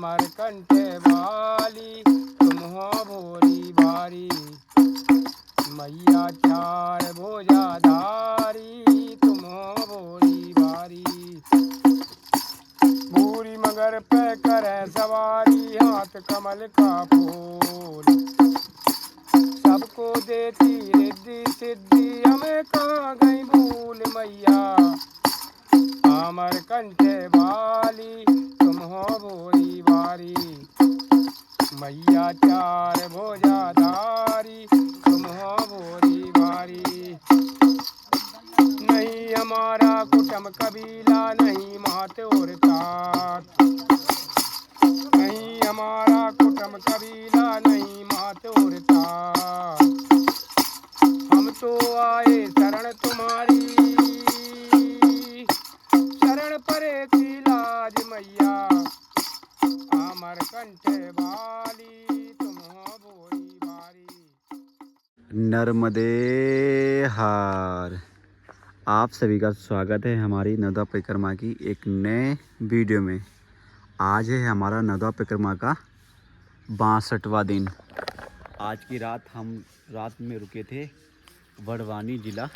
अमर कंठे वाली तुम हो भोरी भारी। मैया चार भुजाधारी तुम हो भोरी भारी। भूरी मगर पे करे सवारी हाथ कमल का फूल। सबको देती रिद्धि सिद्धि हमें कहाँ गई भूल। मैया अमर कंठे वाली तुम हो भोरी भारी। मैया चार भुजाधारी तुम हो भोरी भारी। नहीं हमारा कुटुंब कबीला नहीं मात और तात। नहीं हमारा कुटुंब कबीला नहीं मात और तात। हम तो आए शरण तुम्हारी शरण परे की लाज। मैया अमर कंठे वाली तुम हो भोरी भारी। नर्मदे हार। आप सभी का स्वागत है हमारी नर्मदा परिक्रमा की एक नए वीडियो में। आज है हमारा नर्मदा परिक्रमा का 62वां दिन। आज की रात हम रात में रुके थे बड़वानी जिला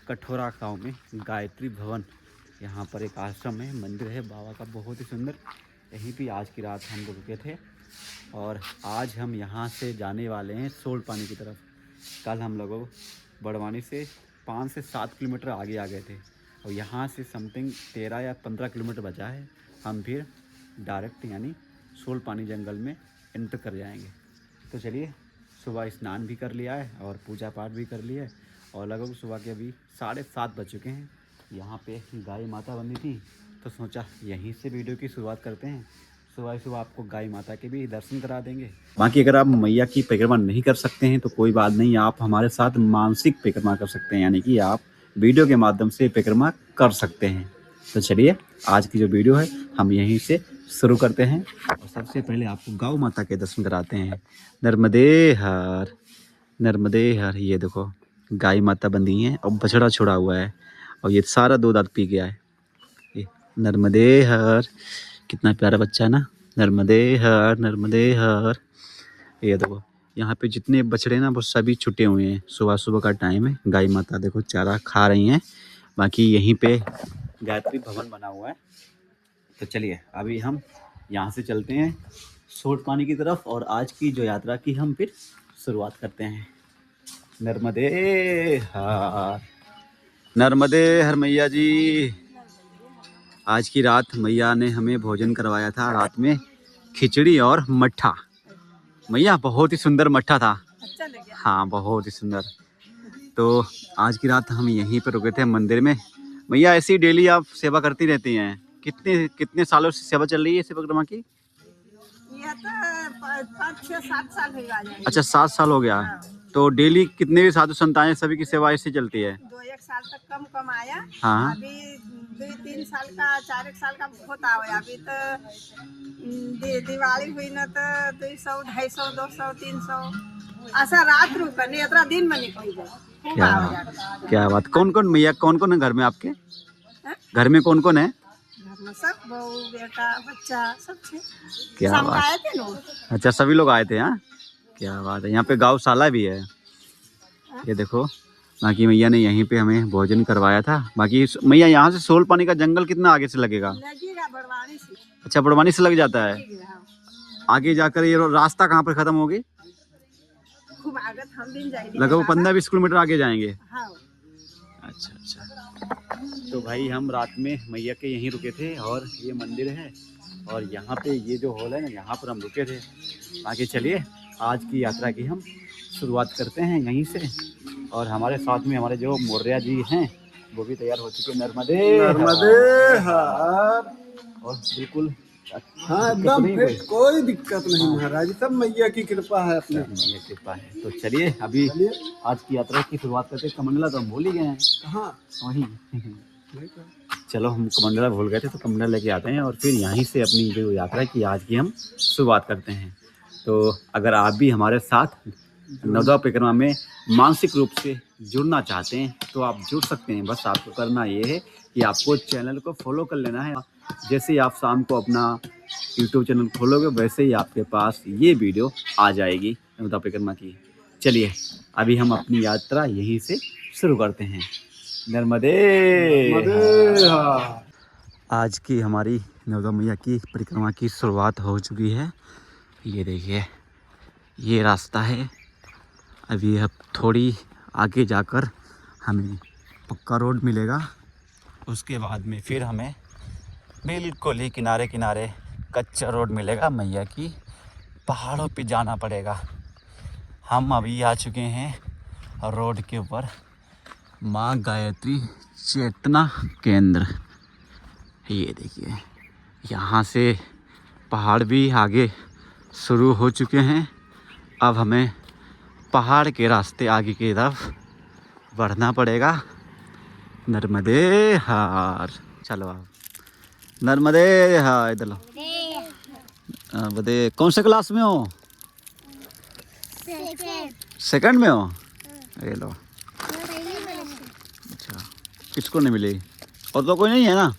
कठोरा गांव में गायत्री भवन। यहाँ पर एक आश्रम है, मंदिर है बाबा का बहुत ही सुंदर। यहीं पे आज की रात हम लोग रुके थे और आज हम यहाँ से जाने वाले हैं सोल पानी की तरफ। कल हम लोगों बड़वानी से 5 से 7 किलोमीटर आगे आ गए थे और यहाँ से समथिंग 13 या 15 किलोमीटर बचा है। हम फिर डायरेक्ट यानी सोल पानी जंगल में एंटर कर जाएंगे। तो चलिए, सुबह स्नान भी कर लिया है और पूजा पाठ भी कर लिया है और लगभग सुबह के अभी 7:30 बज चुके हैं। यहाँ पे गाय माता बनी थी तो सोचा यहीं से वीडियो की शुरुआत करते हैं। सुबह सुबह आपको गाय माता के भी दर्शन करा देंगे। बाकी अगर आप मैया की परिक्रमा नहीं कर सकते हैं तो कोई बात नहीं, आप हमारे साथ मानसिक परिक्रमा कर सकते हैं, यानी कि आप वीडियो के माध्यम से परिक्रमा कर सकते हैं। तो चलिए, आज की जो वीडियो है हम यहीं से शुरू करते हैं और सबसे पहले आपको गौ माता के दर्शन कराते हैं। नर्मदे हर, नर्मदे हर। ये देखो गाय माता बंधी है और बछड़ा छोड़ा हुआ है और ये सारा दूध दाद पी गया है। ये नर्मदे हर, कितना प्यारा बच्चा है ना। नर्मदे हर, नर्मदे हर। ये देखो यहाँ पे जितने बछड़े ना वो सभी छुट्टे हुए हैं। सुबह सुबह का टाइम है, गाय माता देखो चारा खा रही हैं। बाकी यहीं पे गायत्री भवन बना हुआ है। तो चलिए अभी हम यहाँ से चलते हैं सोल पानी की तरफ और आज की जो यात्रा की हम फिर शुरुआत करते हैं। नर्मदे हर, नर्मदे हर मैया जी। आज की रात मैया ने हमें भोजन करवाया था, रात में खिचड़ी और मट्ठा। मैया बहुत ही सुंदर मट्ठा था। अच्छा लगा। हाँ बहुत ही सुंदर। तो आज की रात हम यहीं पर रुके थे मंदिर में। मैया ऐसी डेली आप सेवा करती रहती हैं, कितने कितने सालों से सेवा चल रही है सेवा परिक्रमा की? ये तो 5-6-7 साल हो गए। अच्छा 7 साल हो गया। हाँ। तो डेली कितने भी साधु संत आए सभी की सेवा ऐसी चलती है? 2-1 साल तक कम आया। हाँ। अभी 2-3 साल का 4-1 साल का बहुत आया। अभी तो दिवाली हुई ना तो 200, 250, 200, 300 ऐसा रात रुका नहीं, इतना दिन में निकल जाए। क्या बात। कौन कौन मैया, कौन कौन है घर में आपके? घर में कौन कौन है? सब बहू बेटा बच्चा सब थे। क्या बात। आए थे लोग। अच्छा सभी लोग आए थे। हाँ क्या बात है। यहाँ पे गौशाला भी है। ये देखो बाकी मैया ने यहीं पे हमें भोजन करवाया था। बाकी मैया यहाँ से सोल पानी का जंगल कितना आगे से लगेगा? लगेगा बड़वानी से। अच्छा बड़वानी से लग जाता है। आगे जाकर ये रास्ता कहाँ पर खत्म होगी? खूब आगे हम भी जाएंगे। लगभग 15-20 किलोमीटर आगे जाएंगे। हाँ। अच्छा अच्छा। तो भाई हम रात में मैया के यहीं रुके थे और ये मंदिर है और यहाँ पे ये जो हॉल है ना, यहाँ पर हम रुके थे। बाकी चलिए आज की यात्रा की हम शुरुआत करते हैं यहीं से और हमारे साथ में हमारे जो मौर्या जी हैं वो भी तैयार हो चुके हैं। नर्मदे नर्मदे हर। और बिल्कुल हाँ एकदम फिट, कोई दिक्कत नहीं महाराज, सब मैया की कृपा है अपने। मैया की कृपा है। तो चलिए अभी आज की यात्रा की शुरुआत करते हैं। कमंडला तो हम भूल ही गए हैं। कहाँ? वहीं चलो, हम कमंडला भूल गए थे तो कमंडला लेके आते हैं और फिर यहीं से अपनी जो यात्रा की आज की हम शुरुआत करते हैं। तो अगर आप भी हमारे साथ नर्मदा परिक्रमा में मानसिक रूप से जुड़ना चाहते हैं तो आप जुड़ सकते हैं। बस आपको करना ये है कि आपको चैनल को फॉलो कर लेना है। जैसे ही आप शाम को अपना यूट्यूब चैनल खोलोगे वैसे ही आपके पास ये वीडियो आ जाएगी नर्मदा परिक्रमा की। चलिए अभी हम अपनी यात्रा यहीं से शुरू करते हैं। नर्मदे आज की हमारी नर्मदा मैया की परिक्रमा की शुरुआत हो चुकी है। ये देखिए ये रास्ता है। अभी अब थोड़ी आगे जाकर हमें पक्का रोड मिलेगा, उसके बाद में फिर हमें बिल्कुल ही किनारे किनारे कच्चा रोड मिलेगा। मैया की पहाड़ों पे जाना पड़ेगा। हम अभी आ चुके हैं रोड के ऊपर माँ गायत्री चेतना केंद्र। ये देखिए यहाँ से पहाड़ भी आगे शुरू हो चुके हैं। अब हमें पहाड़ के रास्ते आगे की तरफ बढ़ना पड़ेगा। नर्मदे हार, चलो आप नर्मदे हार इधर लो। बदे कौन से क्लास में हो? सेकंड में हो? ये लो। अच्छा किसको नहीं मिली? और तो कोई नहीं है ना,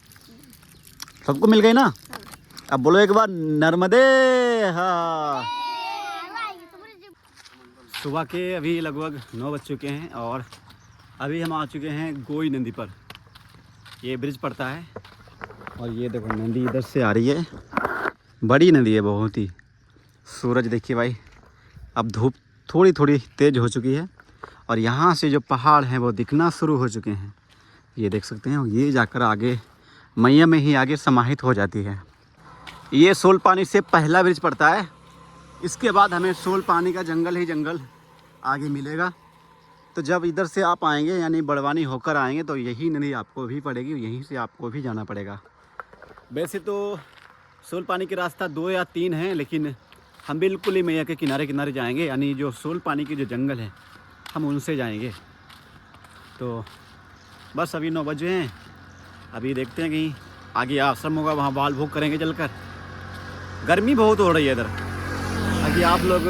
सबको मिल गई ना? अब बोलो एक बार नर्मदे हार। सुबह के अभी लगभग 9 बज चुके हैं और अभी हम आ चुके हैं गोई नदी पर। ये ब्रिज पड़ता है और ये देखो नदी इधर से आ रही है। बड़ी नदी है बहुत ही। सूरज देखिए भाई, अब धूप थोड़ी थोड़ी तेज़ हो चुकी है और यहाँ से जो पहाड़ हैं वो दिखना शुरू हो चुके हैं। ये देख सकते हैं। ये जाकर आगे मैया में ही आगे समाहित हो जाती है। ये सोल पानी से पहला ब्रिज पड़ता है। इसके बाद हमें सोल पानी का जंगल ही जंगल आगे मिलेगा। तो जब इधर से आप आएंगे यानी बड़वानी होकर आएंगे तो यही नदी आपको भी पड़ेगी, यहीं से आपको भी जाना पड़ेगा। वैसे तो सोल पानी के रास्ता 2 या 3 हैं, लेकिन हम बिल्कुल ही मैया के किनारे किनारे जाएंगे, यानी जो सोल पानी के जो जंगल है हम उनसे जाएंगे। तो बस अभी 9 बजे हैं। अभी देखते हैं कहीं आगे आश्रम होगा, वहाँ बाल भोग करेंगे चलकर। गर्मी बहुत हो रही है इधर। अभी आप लोग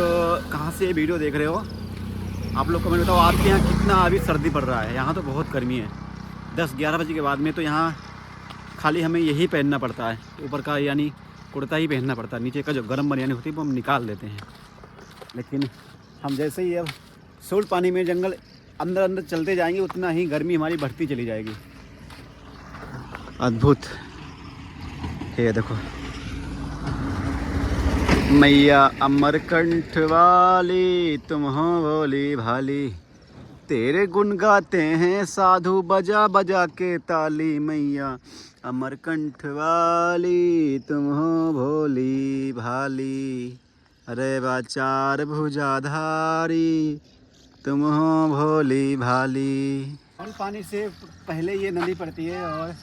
कहाँ से वीडियो देख रहे हो, आप लोग कमेंट बताओ आपके यहाँ कितना अभी सर्दी पड़ रहा है। यहाँ तो बहुत गर्मी है। 10-11 बजे के बाद में तो यहाँ खाली हमें यही पहनना पड़ता है, ऊपर का यानी कुर्ता ही पहनना पड़ता है। नीचे का जो गर्म बनियानी होती है वो हम निकाल देते हैं। लेकिन हम जैसे ही अब सोल पानी में जंगल अंदर अंदर चलते जाएंगे उतना ही गर्मी हमारी बढ़ती चली जाएगी। अद्भुत ये देखो मैया अमरकंठ वाली तुम हो भोली भाली, तेरे गुण गाते हैं साधु बजा बजा के ताली। मैया अमरकंठ वाली तुम हो भोली भाली, अरे बाचार भुजाधारी तुम हो भोली भाली। सोल पानी से पहले ये नदी पड़ती है और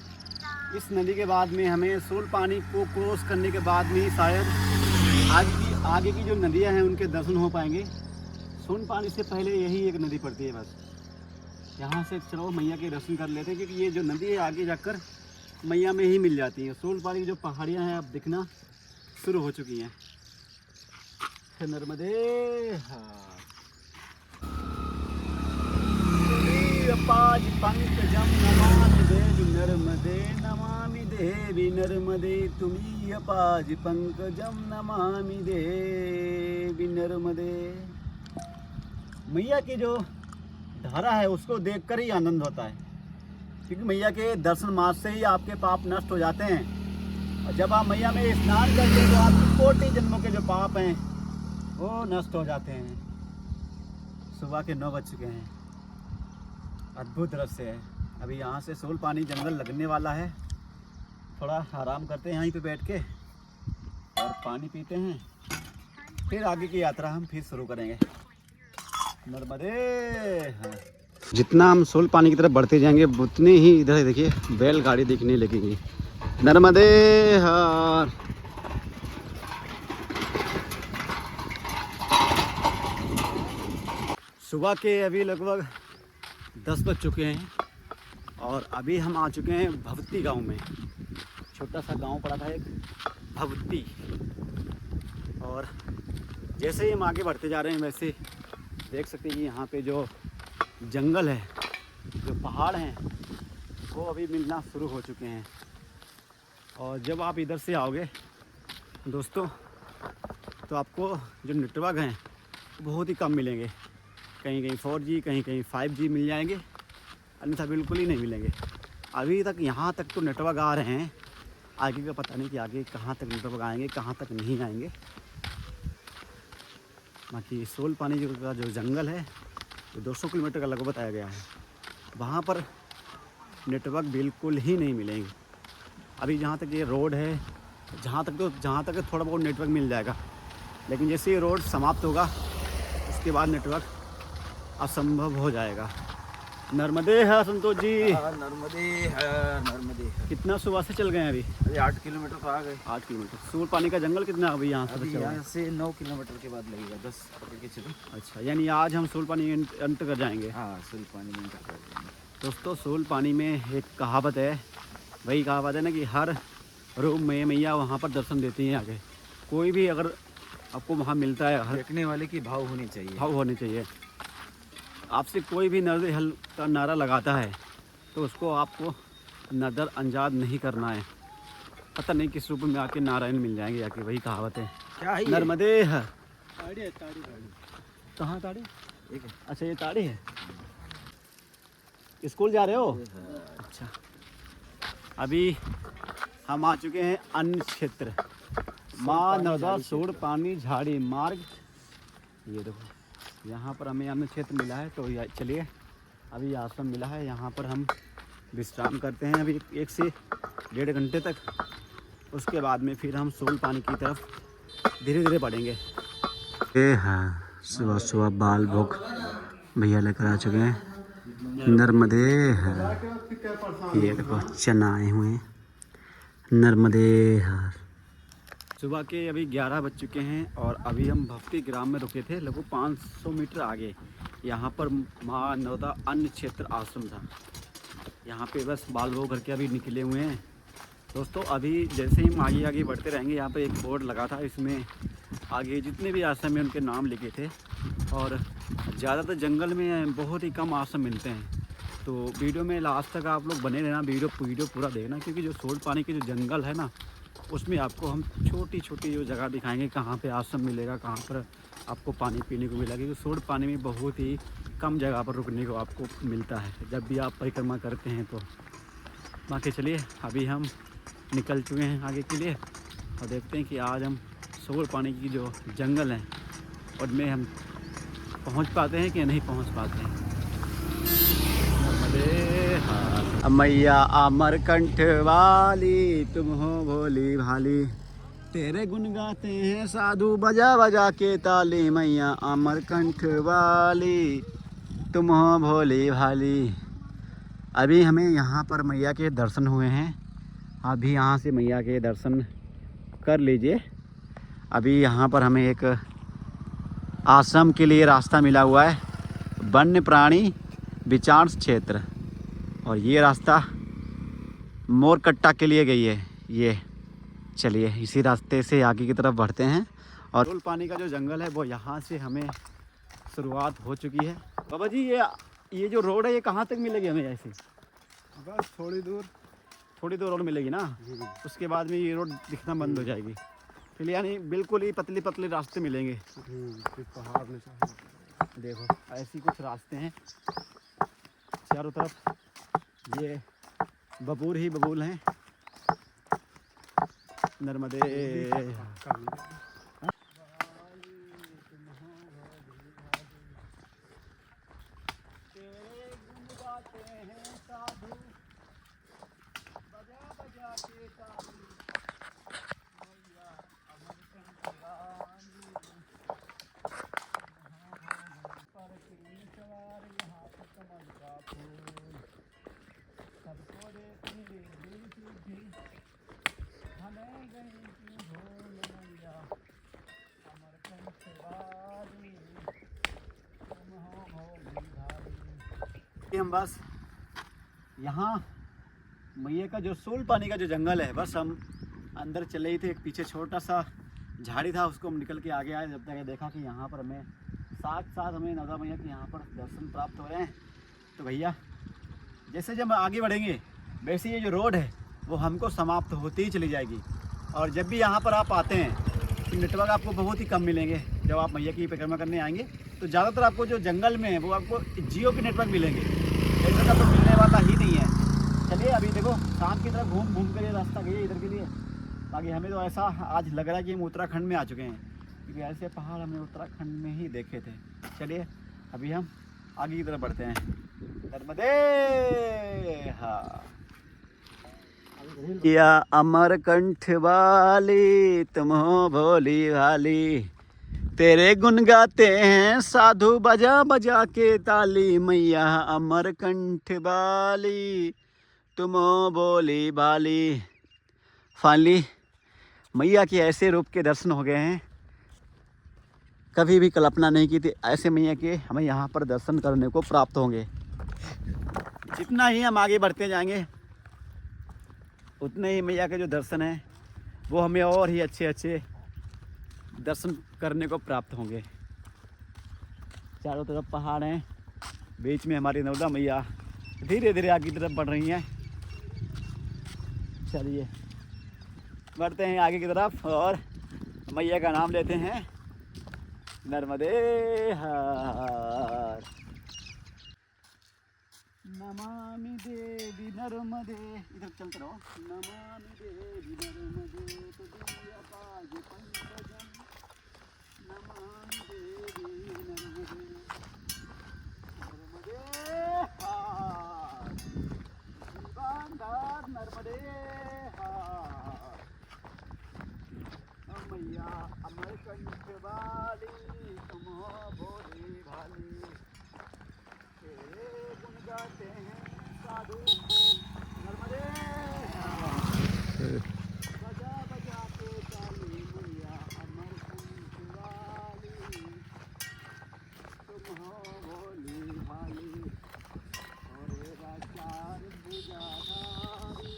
इस नदी के बाद में हमें सोल पानी को क्रॉस करने के बाद में शायद आगे की जो नदियां हैं उनके दर्शन हो पाएंगे। सोन पानी से पहले यही एक नदी पड़ती है। बस यहाँ से चलो मैया के दर्शन कर लेते हैं, क्योंकि ये जो नदी है आगे जाकर मैया में ही मिल जाती है। सोन पानी की जो पहाड़ियाँ हैं अब दिखना शुरू हो चुकी हैं। नर्मदे पाज पंकजम नमामि देवी नर्मदे नमामि देवी नर्मदे तुम्ही पाज पंकजम नमामि देवी नर्मदे। मैया की जो धारा है उसको देखकर ही आनंद होता है, क्योंकि मैया के दर्शन मात्र से ही आपके पाप नष्ट हो जाते हैं। और जब आप मैया में स्नान करते हैं तो आपकी कोटि जन्मों के जो पाप हैं वो नष्ट हो जाते हैं। सुबह के 9 बज चुके हैं। अद्भुत दृश्य है। अभी यहाँ से सोल पानी जंगल लगने वाला है। थोड़ा आराम करते हैं यहीं पे बैठ के और पानी पीते हैं, फिर आगे की यात्रा हम फिर शुरू करेंगे। नर्मदे हाँ। जितना हम सोल पानी की तरफ बढ़ते जाएंगे उतने ही इधर देखिए बैलगाड़ी दिखने लगेगी। नर्मदे हार। सुबह के अभी लगभग 10 बज चुके हैं और अभी हम आ चुके हैं भवती गांव में। छोटा सा गांव पड़ा था एक भवती। और जैसे ही हम आगे बढ़ते जा रहे हैं वैसे देख सकते हैं कि यहाँ पे जो जंगल है, जो पहाड़ हैं, वो अभी मिलना शुरू हो चुके हैं। और जब आप इधर से आओगे दोस्तों, तो आपको जो नेटवर्क हैं बहुत ही कम मिलेंगे। कहीं कहीं 4G, कहीं कहीं 5G मिल जाएंगे, अन्यथा बिल्कुल ही नहीं मिलेंगे। अभी तक यहाँ तक तो नेटवर्क आ रहे हैं, आगे का पता नहीं कि आगे कहाँ तक नेटवर्क आएंगे, कहाँ तक नहीं आएंगे। बाकी सोल पानी का जो जंगल है वो 200 किलोमीटर का लगभग बताया गया है, वहाँ पर नेटवर्क बिल्कुल ही नहीं मिलेंगे। अभी जहाँ तक ये रोड है, जहाँ तक थोड़ा बहुत नेटवर्क मिल जाएगा, लेकिन जैसे ये रोड समाप्त होगा उसके बाद नेटवर्क असंभव हो जाएगा। नर्मदे है संतोष जी। नर्मदे है। कितना सुबह से चल गए हैं अभी? 8 किलोमीटर तो आ गए। 8 किलोमीटर। सूल पानी का जंगल कितना अभी यहाँ से? अभी यहाँ से 9 किलोमीटर के बाद लगेगा, 10 पकड़ के चलो। अच्छा, यानी आज हम सूल पानी एंटर कर जाएंगे। हाँ, सूल पानी में एंटर कर जाएंगे। दोस्तों, सूल पानी में एक कहावत है, वही कहावत है ना कि हर रूप में मैया वहाँ पर दर्शन देती हैं आगे। कोई भी अगर आपको वहाँ मिलता है, हर देखने वाले की भाव होनी चाहिए। भाव होने चाहिए। आपसे कोई भी नजर हल का नारा लगाता है तो उसको आपको नज़रअंदाज नहीं करना है। पता नहीं किस रूप में आके नारायण मिल जाएंगे आके, वही कहावत है। क्या है? नर्मदे है। ताड़ी। कहाँ ताड़ी? एक है। अच्छा, ये ताड़ी है। स्कूल जा रहे हो? अच्छा। अभी हम आ चुके हैं अन्य क्षेत्र, माँ नर्मदा सूल पानी झाड़ी मार्ग। ये देखो, यहाँ पर हमें अन्य क्षेत्र मिला है, तो चलिए अभी आश्रम मिला है, यहाँ पर हम विश्राम करते हैं अभी 1 से 1.5 घंटे तक। उसके बाद में फिर हम सूल पानी की तरफ धीरे धीरे बढ़ेंगे। ये है सुबह सुबह बाल भोग भैया लेकर आ चुके हैं। नर्मदे है, ये देखो चना आए हुए हैं। नर्मदे है। सुबह के अभी 11 बज चुके हैं और अभी हम भक्ति ग्राम में रुके थे, लगभग 500 मीटर आगे। यहाँ पर माँ नर्मदा अन्य क्षेत्र आश्रम था। यहाँ पे बस बाल भोग करके अभी निकले हुए हैं। दोस्तों, अभी जैसे ही हम आगे आगे बढ़ते रहेंगे, यहाँ पे एक बोर्ड लगा था, इसमें आगे जितने भी आश्रम हैं उनके नाम लिखे थे। और ज़्यादातर जंगल में बहुत ही कम आश्रम मिलते हैं, तो वीडियो में लास्ट तक आप लोग बने रहना, वीडियो पूरा देखना, क्योंकि जो सूल पानी के जो जंगल है ना, उसमें आपको हम छोटी छोटी जो जगह दिखाएंगे, कहाँ पे आश्रम मिलेगा, कहाँ पर आपको पानी पीने को मिलेगा। क्योंकि सूल पानी में बहुत ही कम जगह पर रुकने को आपको मिलता है जब भी आप परिक्रमा करते हैं। तो बाकी चलिए, अभी हम निकल चुके हैं आगे के लिए और देखते हैं कि आज हम सूल पानी की जो जंगल हैं उनमें हम पहुंच पाते हैं कि नहीं पहुंच पाते हैं। मैया अमरकंठ वाली, तुम हो भोली भाली, तेरे गुण गाते हैं साधु बजा बजा के ताली। मैया अमरकंठ वाली, तुम हो भोली भाली। अभी हमें यहाँ पर मैया के दर्शन हुए हैं, अभी यहाँ से मैया के दर्शन कर लीजिए। अभी यहाँ पर हमें एक आश्रम के लिए रास्ता मिला हुआ है, वन्य प्राणी विचार क्षेत्र, और ये रास्ता मोरकट्टा के लिए गई है। ये चलिए इसी रास्ते से आगे की तरफ बढ़ते हैं। और सूल पानी का जो जंगल है वो यहाँ से हमें शुरुआत हो चुकी है। बाबा जी, ये जो रोड है ये कहाँ तक मिलेगी हमें? ऐसे बस थोड़ी दूर रोड मिलेगी ना, उसके बाद में ये रोड दिखना बंद हो जाएगी। फिर यानी बिल्कुल ही पतले पतले रास्ते मिलेंगे। फिर पहाड़ में देखो ऐसी कुछ रास्ते हैं, चारों तरफ ये बबूल ही बबूल हैं। नर्मदे हम बस यहाँ मैया का जो सूल पानी का जो जंगल है, बस हम अंदर चले ही थे। एक पीछे छोटा सा झाड़ी था, उसको हम निकल के आगे आए, जब तक देखा कि यहाँ पर हमें साथ हमें नर्मदा मैया के यहाँ पर दर्शन प्राप्त हो रहे हैं। तो भैया जैसे जब आगे बढ़ेंगे वैसे ये जो रोड है वो हमको समाप्त होती ही चली जाएगी। और जब भी यहाँ पर आप आते हैं तो नेटवर्क आपको बहुत ही कम मिलेंगे। जब आप मैया की परिक्रमा करने आएंगे तो ज़्यादातर आपको जो जंगल में है वो आपको जियो के नेटवर्क मिलेंगे, एयरटेल का तो मिलने वाला ही नहीं है। चलिए अभी देखो शाम की तरफ घूम कर ये रास्ता गए इधर के लिए। बाकी हमें तो ऐसा आज लग रहा है कि हम उत्तराखंड में आ चुके हैं, क्योंकि ऐसे पहाड़ हमने उत्तराखंड में ही देखे थे। चलिए अभी हम आगे की तरफ बढ़ते हैं। नर्मदे हाँ या अमरकंठ वाली तुम हो भोली भाली, तेरे गुन गाते हैं साधु बजा बजा के ताली। मैया अमरकंठ वाली तुम हो भोली भाली। फाइनली मैया के ऐसे रूप के दर्शन हो गए हैं, कभी भी कल्पना नहीं की थी ऐसे मैया के हमें यहाँ पर दर्शन करने को प्राप्त होंगे। जितना ही हम आगे बढ़ते जाएंगे उतने ही मैया के जो दर्शन हैं वो हमें और ही अच्छे अच्छे दर्शन करने को प्राप्त होंगे। चारों तरफ पहाड़ हैं, बीच में हमारी नर्मदा मैया धीरे धीरे आगे की तरफ बढ़ रही हैं। चलिए बढ़ते हैं आगे की तरफ और मैया का नाम लेते हैं नर्मदे हर। नमामि देवी नर्मदे, इधर चलते रहो। नमामि देवी नर्मदे तुदीय पाद पंकजम, नमामि देवी नर्मदे नर्मदे हार, जीवनदार नर्मदे हार। मैया अमरकंठ वाली तुम हो भोली भाली, तेरे गुण गाते हैं साधु नर्मदे बजा बजा के ताली। मैया अमरकंठ वाली तुम हो भोली भाली, और मेरा चार भुजाधारी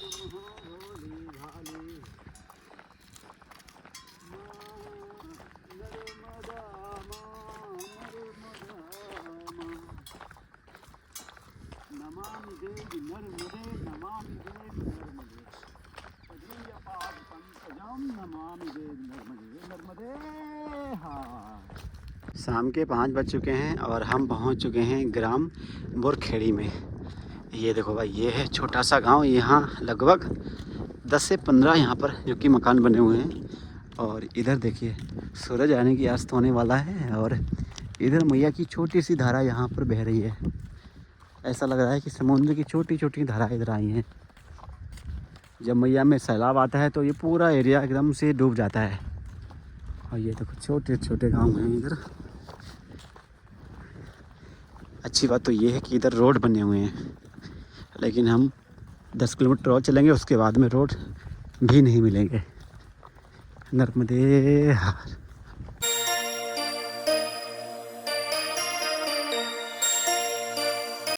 तुम हो भोली भाली। नमामि देवी नर्मदे, नमामि देवी नर्मदे तुदीय पाद पंकजम, नमामि देवी नर्मदे नर्मदे हाँ। शाम के 5 बज चुके हैं और हम पहुंच चुके हैं ग्राम बोरखेड़ी में। ये देखो भाई, ये है छोटा सा गांव। यहाँ लगभग 10 से 15 यहाँ पर जो कि मकान बने हुए हैं। और इधर देखिए सूरज आने की अस्त होने वाला है और इधर मैया की छोटी सी धारा यहाँ पर बह रही है। ऐसा लग रहा है कि समुद्र की छोटी छोटी धारा इधर आई हैं। जब मैया में सैलाब आता है तो ये पूरा एरिया एकदम से डूब जाता है। और ये देखो छोटे छोटे गांव हैं इधर। अच्छी बात तो ये है कि इधर रोड बने हुए हैं, लेकिन हम 10 किलोमीटर और चलेंगे उसके बाद में रोड भी नहीं मिलेंगे। नर्मदे हर।